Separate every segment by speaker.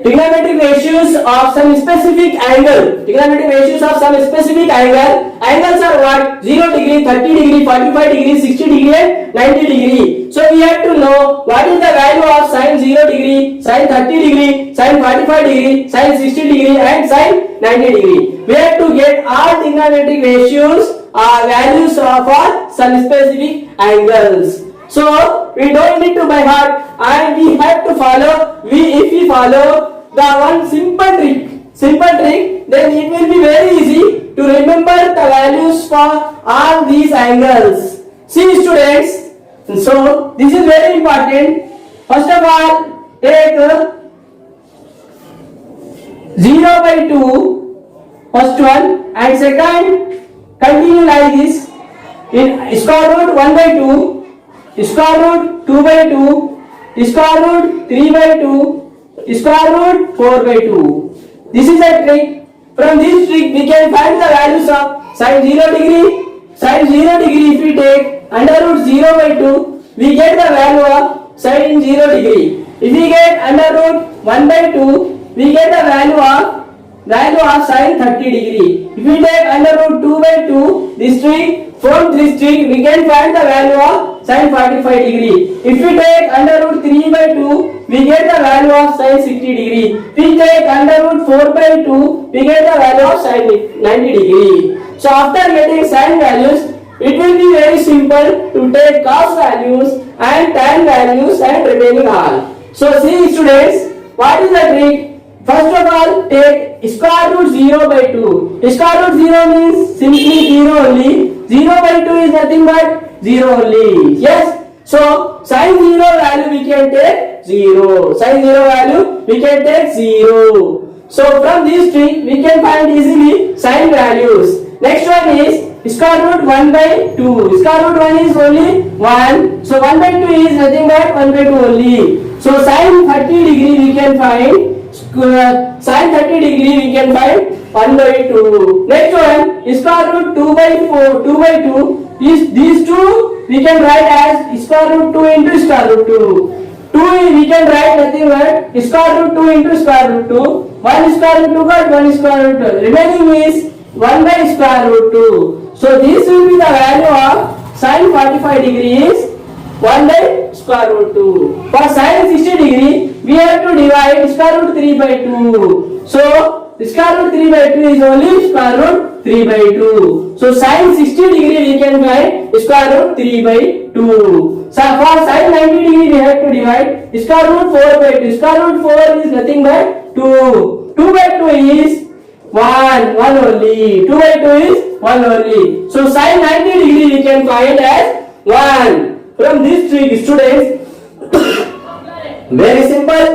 Speaker 1: trigonometric ratios of some specific angle. Trigonometric ratios of some specific angle. Angles are what? 0 degree, 30 degree, 45 degree, 60 degree and 90 degree. So we have to know what is the value of sine 0 degree, sine 30 degree, sine 45 degree, sine 60 degree and sine 90 degree. We have to get all trigonometric ratios values for some specific angles. So we don't need to by heart and we have to follow. If we follow the one simple trick, then it will be very easy to remember the values for all these angles. See students, so this is very important. First of all, take 0 by 2, first one, and second continue like this. In square root 1 by 2, square root 2 by 2, square root 3 by 2, square root 4 by 2. This is a trick. From this trick we can find the values of sine 0 degree. Sine 0 degree if we take under root 0 by 2, we get the value of sine 0 degree. If we get under root 1 by 2, we get the value of sine 30 degree. If we take under root 2 by 2, this trick, from this trick we can find the value of sine 45 degree. If we take under root 3 by 2, we get the value of sine 60 degree. If we take under root 4 by 2, we get the value of sine 90 degree. So after getting sine values, it will be very simple to take cos values and tan values and remaining all. So see students, what is the trick? First of all, take square root 0 by 2. Square root 0 means simply 0 only. 0 by 2 is nothing but 0 only. Yes. So sine 0 value we can take 0. Sine 0 value we can take 0. So from this trick we can find easily sine values. Next one is square root 1 by 2. Square root 1 is only 1. So 1 by 2 is nothing but 1 by 2 only. So sine 30 degree we can find. Sine 30 degree we can find 1 by 2. Next one, square root 2 by 4, 2 by 2. These two we can write as square root 2 into square root 2. 2 we can write nothing but square root 2 into square root 2. 1 square root 2 got 1 square root 2. Remaining is 1 by square root 2. So this will be the value of sine 45 degrees 1 by square root 2. For sine 60 degree, we have to divide square root 3 by 2. So, square root 3 by 2 is only square root 3 by 2. So, sine 60 degree we can find square root 3 by 2. So, for sine 90 degree we have to divide square root 4 by 2. Square root 4 is nothing but 2. 2 by 2 is 1 only. 2 by 2 is 1 only. So, sine 90 degree we can find as 1. From this trick, students, very simple.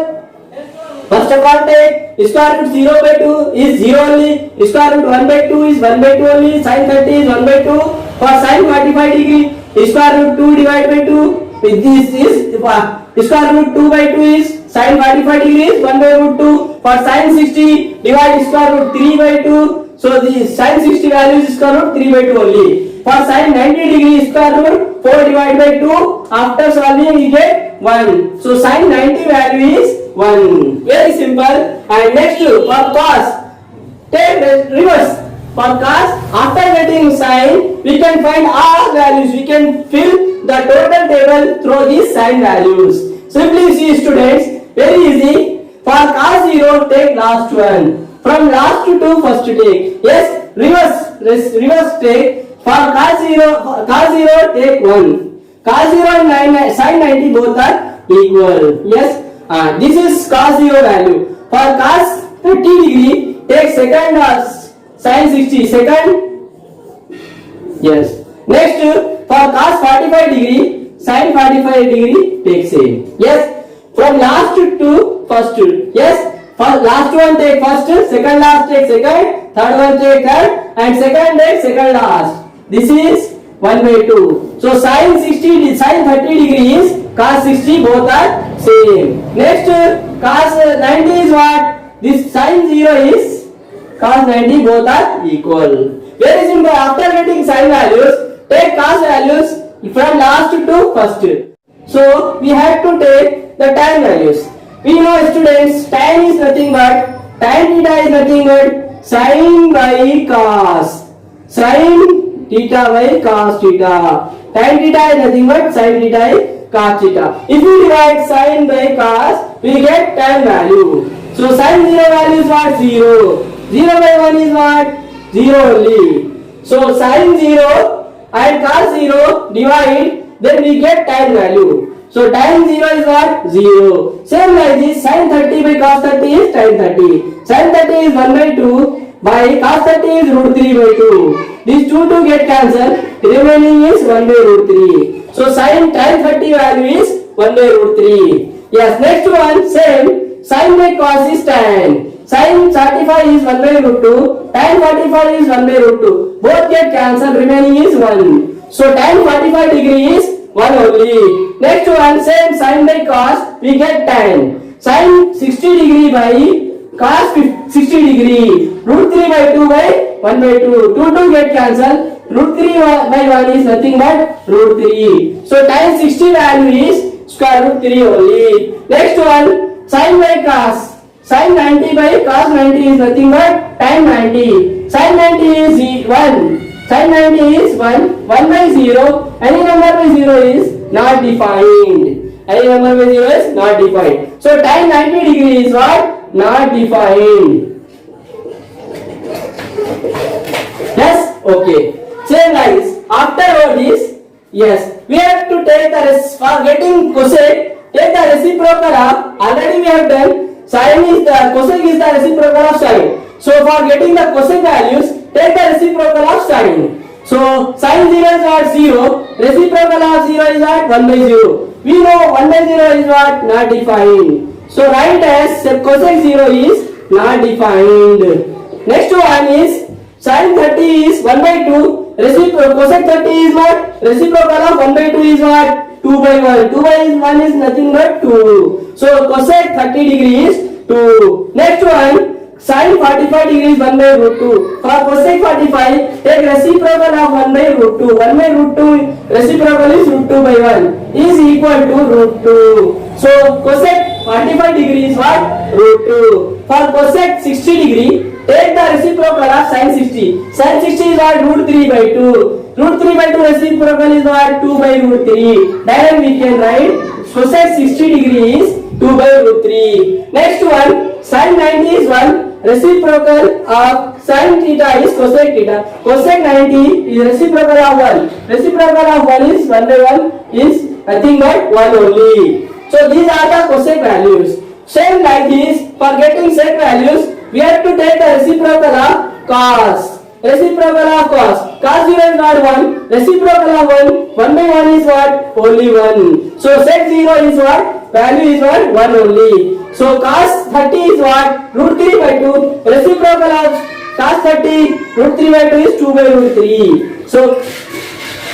Speaker 1: First of all, take square root 0 by 2 is 0 only. Square root 1 by 2 is 1 by 2 only. Sine 30 is 1 by 2. For sine 45 degree, square root 2 divided by 2. This is square root 2 by 2 is sine 45 degree is 1 by root 2. For sine 60, divide square root 3 by 2. So the sine 60 value is square root 3 by 2 only. For sine 90 degree, square root 4 divided by 2. After solving we get 1. So sine 90 value is 1. Very simple. And next for cos, take reverse. For cos, after getting sine, we can find all values. We can fill the total table through these sine values. Simply see students, very easy. For cos 0, take last one. From last to first take. Yes, reverse take. For cos 0 take 1. Cos 0 and sin 90 both are equal. Yes, this is cos 0 value. For cos 30 degree, take second sin 60 second. Yes. Next, for cos 45 degree, sin 45 degree, take same. Yes. From last to first. Yes. For last one take first, second last take second, third one take third, and second take second last. This is 1 by 2. So sin 30 degrees, cos 60 both are same. Next, cos 90 is what? This sin 0 is cos 90 both are equal. Very simple. After getting sin values, take cos values from last to first. So we have to take the tan values. We know students, tan is nothing but, tan theta is nothing but sin by cos. Sin theta by cos theta. Tan theta is nothing but sin theta is cos theta. If we divide sin by cos, we get tan value. So sin 0 value is what? 0. 0 by 1 is what? 0 only. So sin 0 and cos 0 divide, then we get tan value. So tan 0 is what? 0. Same like this, sin 30 by cos 30 is tan 30. Sin 30 is 1 by 2 by cos 30 is root 3 by 2. These two get cancelled. Remaining is 1 by root 3. So sin tan 30 value is 1 by root 3. Yes, next one, same. Sin by cos is tan. Sin 35 is 1 by root 2. Tan 45 is 1 by root 2. Both get cancelled. Remaining is 1. So tan 45 degree is 1 only. Next one, same sin by cos, we get tan. Sin 60 degree by cos 60 degree. Root 3 by 2 by 1 by 2. 2 get cancelled. Root 3 by 1 is nothing but root 3. So tan 60 value is square root 3 only. Next one, sin by cos. Sin 90 by cos 90 is nothing but tan 90. Sin 90 is 1. Sin 90 is 1. 1 by 0. Any number by 0 is not defined. Any number by 0 is not defined. So tan 90 degree is what? Not defined. Yes? Okay. Same like this. After all this, yes, we have to take the for getting cosec, take the reciprocal of, already we have done, sin is the, cosec is the reciprocal of sin. So for getting the cosec values, take the reciprocal of sin. So sin 0 is what? 0. Reciprocal of 0 is what? 1 by 0. We know 1 by 0 is what? Not defined. So write as cosec 0 is not defined. Next one is sin 30 is 1 by 2. Cosec 30 is what? Reciprocal of 1 by 2 is what? 2 by 1. 2 by 1 is nothing but 2. So cosec 30 degree is 2. Next one, sin 45 degree is 1 by root 2. For cosec 45, take reciprocal of 1 by root 2. 1 by root 2 reciprocal is root 2 by 1 is equal to root 2. So cosec 45 degree is what? Root 2. For cosec 60 degree, take the reciprocal of sin 60. Sin 60 is what? Root 3 by 2. Root 3 by 2 reciprocal is what? 2 by root 3. Then we can write cosec 60 degree is 2 by root 3. Next one, sin 90 is 1. Reciprocal of sin theta is cosec theta. Cosec 90 is reciprocal of 1. Reciprocal of 1 is 1 by 1 is nothing but 1 only. So these are the cosec values. Same like this, for getting sec values, we have to take the reciprocal of cos. Reciprocal of cos. Cos 0 is not 1. Reciprocal of 1. 1 by 1 is what? Only 1. So sec 0 is what? Value is what? 1 only. So cos 30 is what? Root 3 by 2. Reciprocal of cos 30, root 3 by 2 is 2 by root 3. So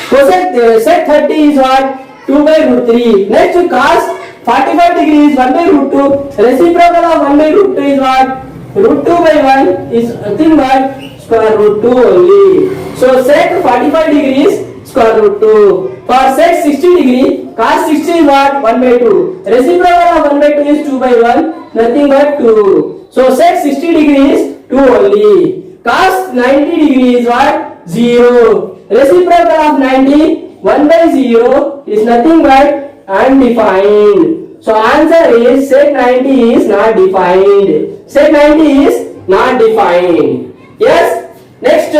Speaker 1: cosec sec 30 is what? 2 by root 3. Next cos 45 degree is 1 by root 2. Reciprocal of 1 by root 2 is what? Root 2 by 1 is nothing but square root 2 only. So sec 45 degree is square root 2. For sec 60 degree, cos 60 is what? 1 by 2. Reciprocal of 1 by 2 is 2 by 1, nothing but 2. So sec 60 degree is 2 only. Cos 90 degree is what? 0. Reciprocal of 90, 1 by 0 is nothing but undefined. So answer is sec 90 is not defined. Sec 90 is not defined. Yes. Next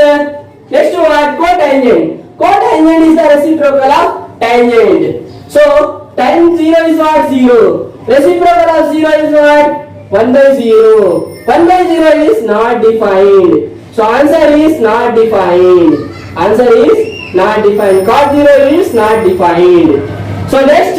Speaker 1: one, cotangent. Cotangent is the reciprocal of tangent. So tan 0 is what? 0. Reciprocal of 0 is what? 1 by 0. 1 by 0 is not defined. So answer is not defined. Answer is not defined. Cot 0 is not defined. So next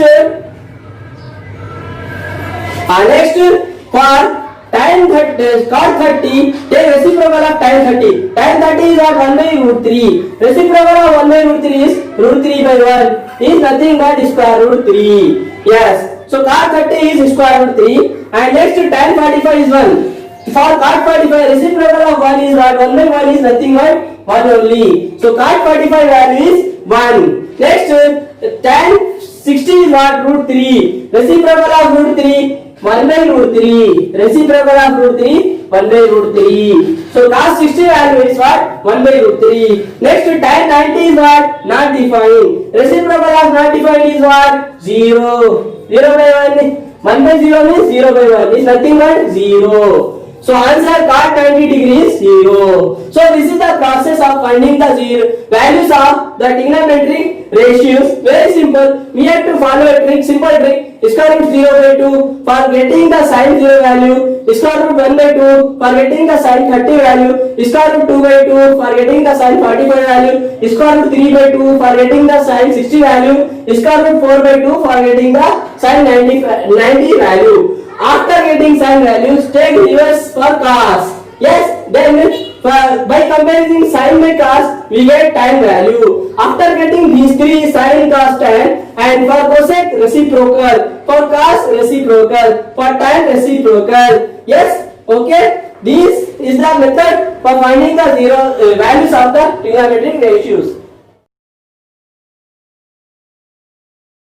Speaker 1: for tan 30, cot 30, take reciprocal of tan 30. Tan 30 is what? 1 by root 3. Reciprocal of 1 by root 3 is root 3 by 1 is nothing but square root 3. Yes. So cot 30 is square root 3 and next tan 45 is 1. For cot 45 reciprocal of 1 is what? 1 by 1 is nothing but 1 only. So cot 45 value is 1. Next tan 60 is what? Root 3. Reciprocal of root 3. 1 by root 3. Reciprocal of root 3, 1 by root 3. So cos 60 value is what? 1 by root 3. Next tan 90 is what? Not defined. Reciprocal of not defined is what? 0. 0 by 1. 1 by 0 means 0 by 1 is nothing but 0. So answer cot 90 degrees 0. So this is the process of finding the values of the trigonometric ratios. Very simple. We have to follow a trick, simple trick. Square root 0 by 2 for getting the sin 0 value. Square root 1 by 2 for getting the sin 30 value. Square root 2 by 2 for getting the sin 45 value. Square root 3 by 2 for getting the sin 60 value. Square root 4 by 2 for getting the sin 90 value. After getting sin values, take reverse for cos. Yes, then by comparing sin by cos, we get tan value. After getting these three, sin, cos, tan, and for cosec reciprocal, for cos reciprocal, for tan reciprocal. Yes, okay. This is the method for finding the values of the trigonometric ratios.